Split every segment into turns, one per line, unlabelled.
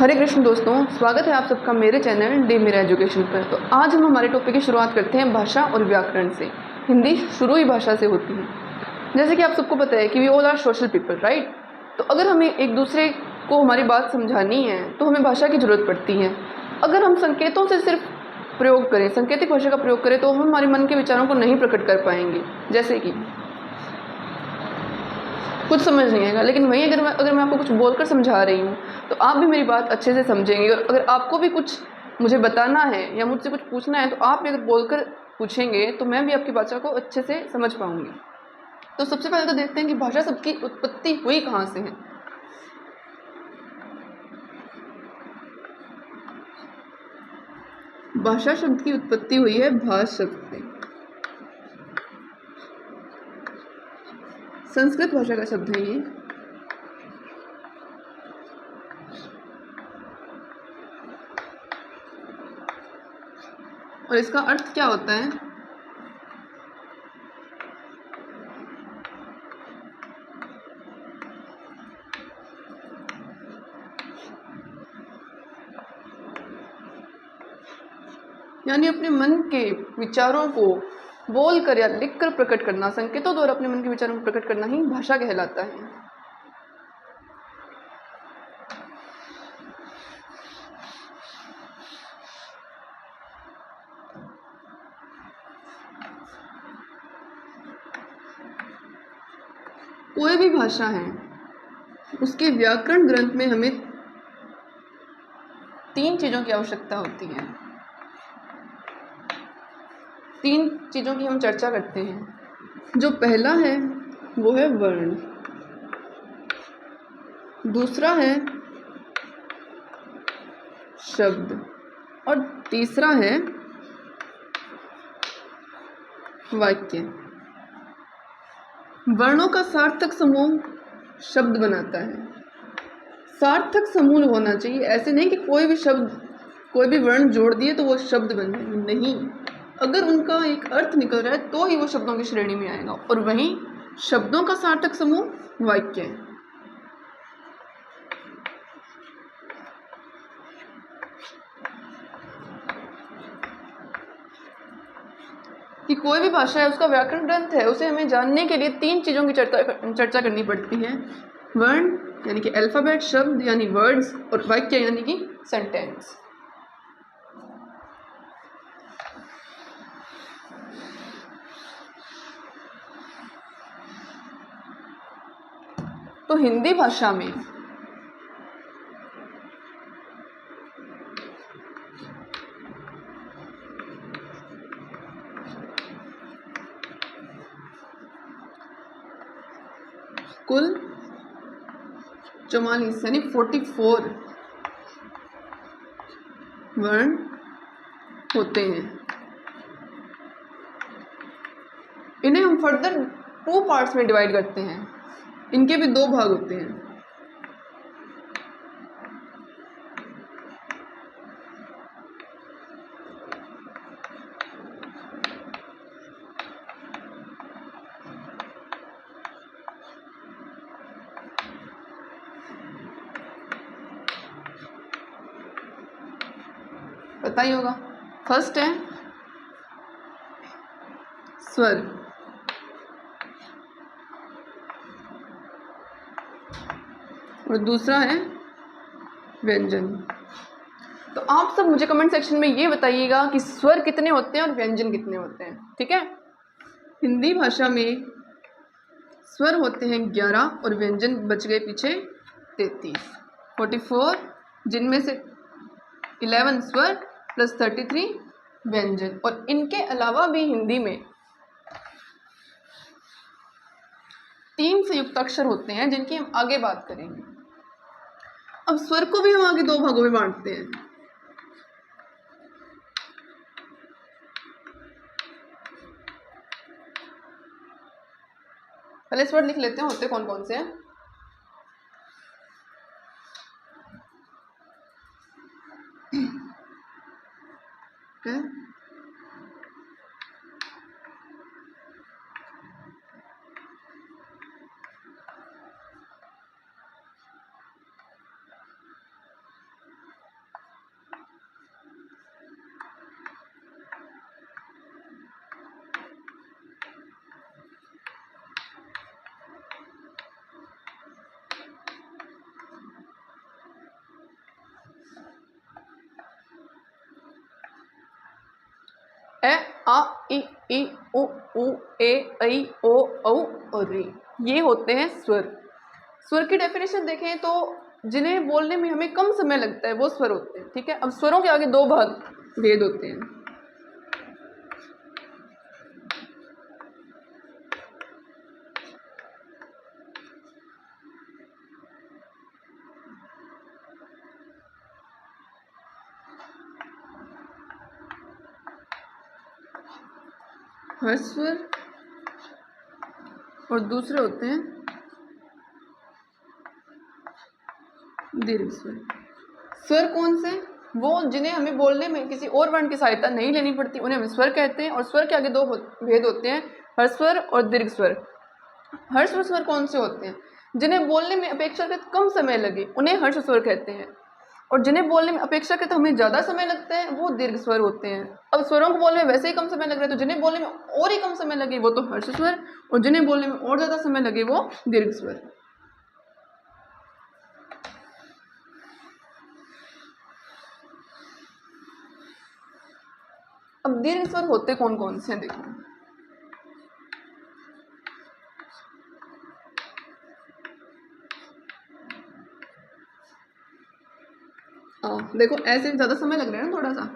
हरे कृष्ण दोस्तों, स्वागत है आप सबका मेरे चैनल डे मेरा एजुकेशन पर। तो आज हम हमारे टॉपिक की शुरुआत करते हैं भाषा और व्याकरण से। हिंदी शुरू ही भाषा से होती है। जैसे कि आप सबको पता है कि we all are social people, right. तो अगर हमें एक दूसरे को हमारी बात समझानी है तो हमें भाषा की ज़रूरत पड़ती है। अगर हम संकेतों से सिर्फ प्रयोग करें, सांकेतिक भाषा का प्रयोग करें, तो हम हमारे मन के विचारों को नहीं प्रकट कर पाएंगे। जैसे कि कुछ समझ नहीं आएगा, लेकिन वहीं अगर मैं आपको कुछ बोलकर समझा रही हूँ तो आप भी मेरी बात अच्छे से समझेंगे। और अगर आपको भी कुछ मुझे बताना है या मुझसे कुछ पूछना है तो आप भी अगर बोलकर पूछेंगे तो मैं भी आपकी भाषा को अच्छे से समझ पाऊंगी। तो सबसे पहले तो देखते हैं कि भाषा शब्द की उत्पत्ति हुई कहाँ से है। भाषा शब्द की उत्पत्ति हुई है भाष शब्द से। संस्कृत भाषा का शब्द है ये। और इसका अर्थ क्या होता है? यानी अपने मन के विचारों को बोलकर या लिखकर प्रकट करना, संकेतों द्वारा अपने मन के विचारों को प्रकट करना ही भाषा कहलाता है। कोई भी भाषा है उसके व्याकरण ग्रंथ में हमें 3 चीज़ों की आवश्यकता होती है। 3 चीज़ों की हम चर्चा करते हैं। जो पहला है वो है वर्ण, दूसरा है शब्द और तीसरा है वाक्य। वर्णों का सार्थक समूह शब्द बनाता है। सार्थक समूह होना चाहिए, ऐसे नहीं कि कोई भी शब्द, कोई भी वर्ण जोड़ दिए तो वो शब्द बन जाए, नहीं। अगर उनका एक अर्थ निकल रहा है तो ही वो शब्दों की श्रेणी में आएगा। और वहीं शब्दों का सार्थक समूह वाक्य है। कि कोई भी भाषा है उसका व्याकरण ग्रंथ है, उसे हमें जानने के लिए 3 चीज़ों की चर्चा करनी पड़ती है। वर्ण यानी कि अल्फाबेट, शब्द यानी वर्ड्स, और वाक्य यानी कि सेंटेंस। तो हिंदी भाषा में कुल 44 यानी 44 वर्ण होते हैं। इन्हें हम फर्दर 2 पार्ट्स में डिवाइड करते हैं। इनके भी 2 भाग होते हैं। पता ही होगा। फर्स्ट है स्वर, और दूसरा है व्यंजन। तो आप सब मुझे कमेंट सेक्शन में ये बताइएगा कि स्वर कितने होते हैं और व्यंजन कितने होते हैं, ठीक है। हिंदी भाषा में स्वर होते हैं 11 और व्यंजन बच गए पीछे 33। 44 जिनमें से 11 स्वर प्लस 33 व्यंजन। और इनके अलावा भी हिंदी में 3 संयुक्त अक्षर होते हैं जिनकी हम आगे बात करेंगे। अब स्वर को भी हम आगे 2 भागों में बांटते हैं। पहले स्वर लिख लेते हैं, होते कौन कौन से हैं। okay? ए आ इ उ ऊ ए ऐ ओ औ रे, ये होते हैं स्वर। स्वर की डेफिनेशन देखें तो जिन्हें बोलने में हमें कम समय लगता है वो स्वर होते हैं, ठीक है। अब स्वरों के आगे दो भाग भेद होते हैं। हर्ष स्वर और दूसरे होते हैं दीर्घ स्वर। स्वर कौन से? वो जिन्हें हमें बोलने में किसी और वर्ण की सहायता नहीं लेनी पड़ती, उन्हें हम स्वर कहते हैं। और स्वर के आगे दो भेद होते हैं, हर्ष स्वर और दीर्घ स्वर। हर्ष स्वर कौन से होते हैं? जिन्हें बोलने में अपेक्षाकृत कम समय लगे उन्हें हर्ष स्वर कहते हैं, और जिन्हें बोलने में अपेक्षाकृत हमें ज़्यादा समय लगता है वो दीर्घ स्वर होते हैं। अब स्वरों को बोलने में वैसे ही कम समय लग रहा है, तो जिन्हें बोलने में और ही कम समय लगे वो तो हर्ष स्वर, और जिन्हें बोलने में और ज़्यादा समय लगे वो दीर्घ स्वर। अब दीर्घ स्वर होते कौन कौन से हैं देखो। देखो ऐसे ज़्यादा समय लग रहा है ना थोड़ा सा।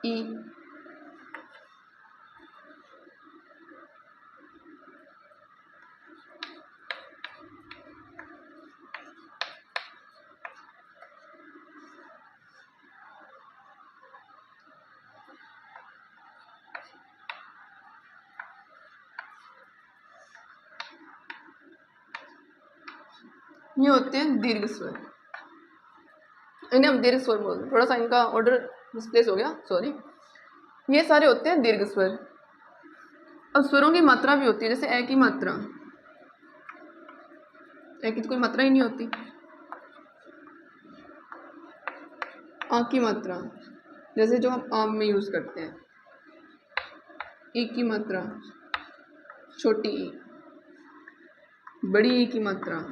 ई, ये होते हैं दीर्घ स्वर। इन्हें हम दीर्घ स्वर बोलते हैं। थोड़ा सा इनका ऑर्डर मिसप्लेस हो गया, सॉरी। ये सारे होते हैं दीर्घ स्वर। अब स्वरों की मात्रा भी होती है, जैसे ए की मात्रा, ए की तो कोई मात्रा ही नहीं होती। आ की मात्रा, जैसे जो हम आम में यूज करते हैं। ई की मात्रा, छोटी ई। बड़ी ई की मात्रा,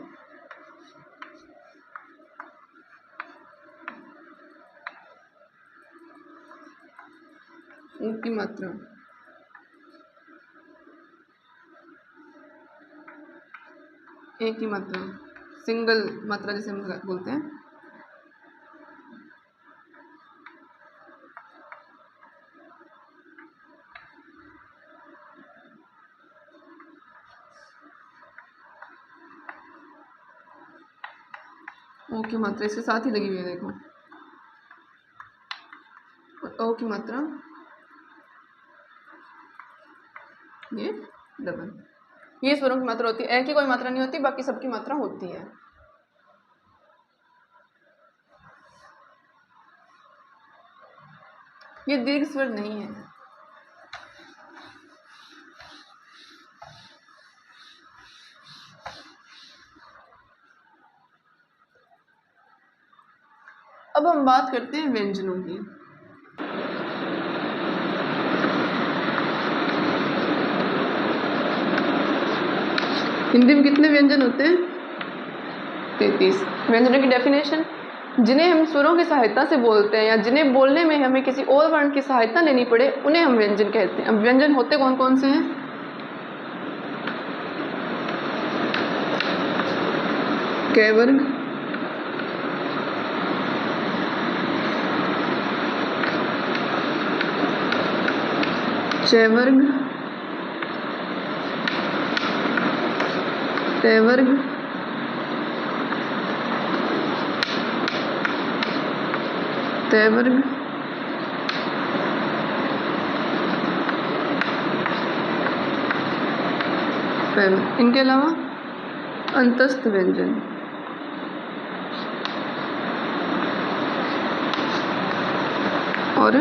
ऊ की मात्रा, ए की मात्रा, सिंगल मात्रा जैसे हम बोलते हैं। ओ की मात्रा इसके साथ ही लगी हुई है, देखो। ओ की मात्रा ये डबल। ये स्वरों की मात्रा होती है। ए की कोई मात्रा नहीं होती, बाकी सबकी मात्रा होती है। ये दीर्घ स्वर नहीं है। अब हम बात करते हैं व्यंजनों की। हिंदी में कितने व्यंजन होते हैं? 33। व्यंजनों की डेफिनेशन, जिन्हें हम स्वरों की सहायता से बोलते हैं या जिन्हें बोलने में हमें किसी और वर्ण की सहायता लेनी पड़े उन्हें हम व्यंजन कहते हैं। अब व्यंजन होते कौन कौन से हैं? कै वर्ग, च वर्ग, ट वर्ग, त वर्ग, प वर्ग। इनके अलावा अंतस्थ व्यंजन, और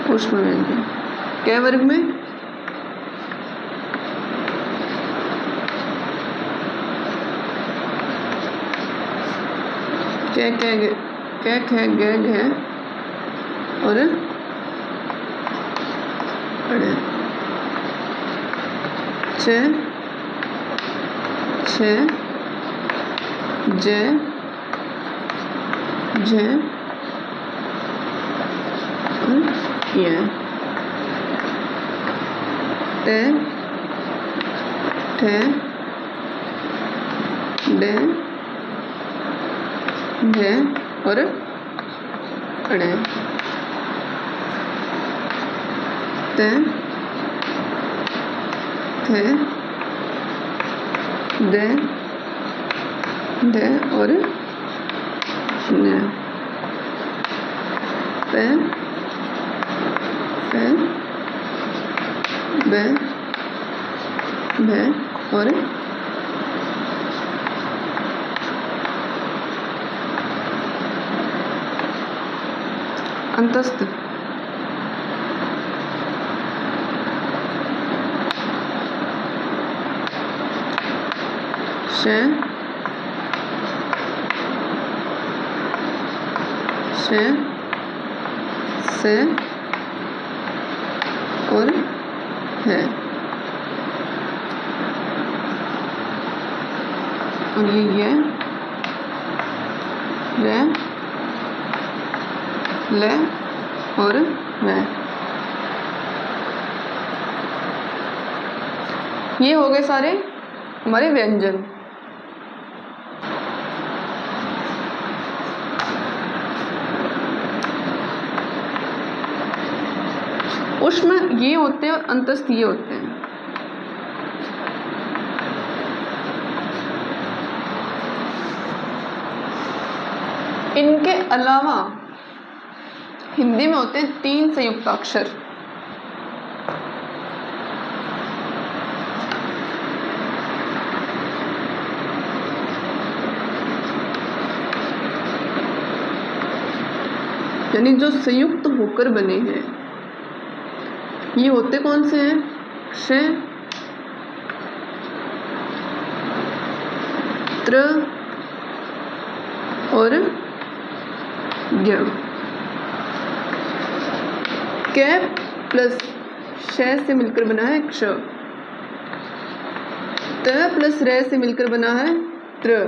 ऊष्म व्यंजन। कै वर्ग में कै ख ग घ और छ छ ज झ और य, ट ठ ड ढ और ण, त थ द ढ और न, प फ ब भ और अंतस्थ। श स और है, और ये रे ल और व। ये हो गए सारे हमारे व्यंजन। ऊष्म ये होते हैं और अंतस्थ ये होते हैं। इनके अलावा हिंदी में होते हैं 3 संयुक्ताक्षर। यानी जो संयुक्त होकर बने हैं, ये होते कौन से हैं? क्ष, त्र और ज्ञ। क प्लस श से मिलकर बना है क्ष, त प्लस र से मिलकर बना है त्र,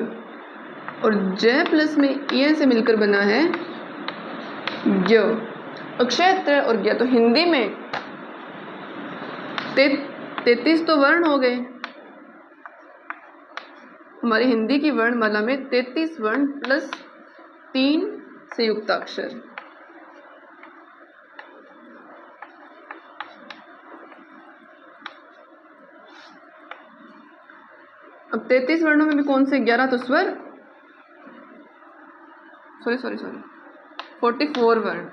और ज प्लस में य से मिलकर बना है ज्ञ। अक्षय, त्र और ज्ञ। तो हिंदी में 33 तो वर्ण हो गए। हमारी हिंदी की वर्णमाला में 33 वर्ण प्लस 3 संयुक्ताक्षर। अब 33 वर्णों में भी कौन से? 11 तो स्वर, सॉरी 44 वर्ण,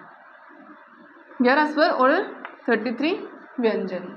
11 स्वर और 33 व्यंजन।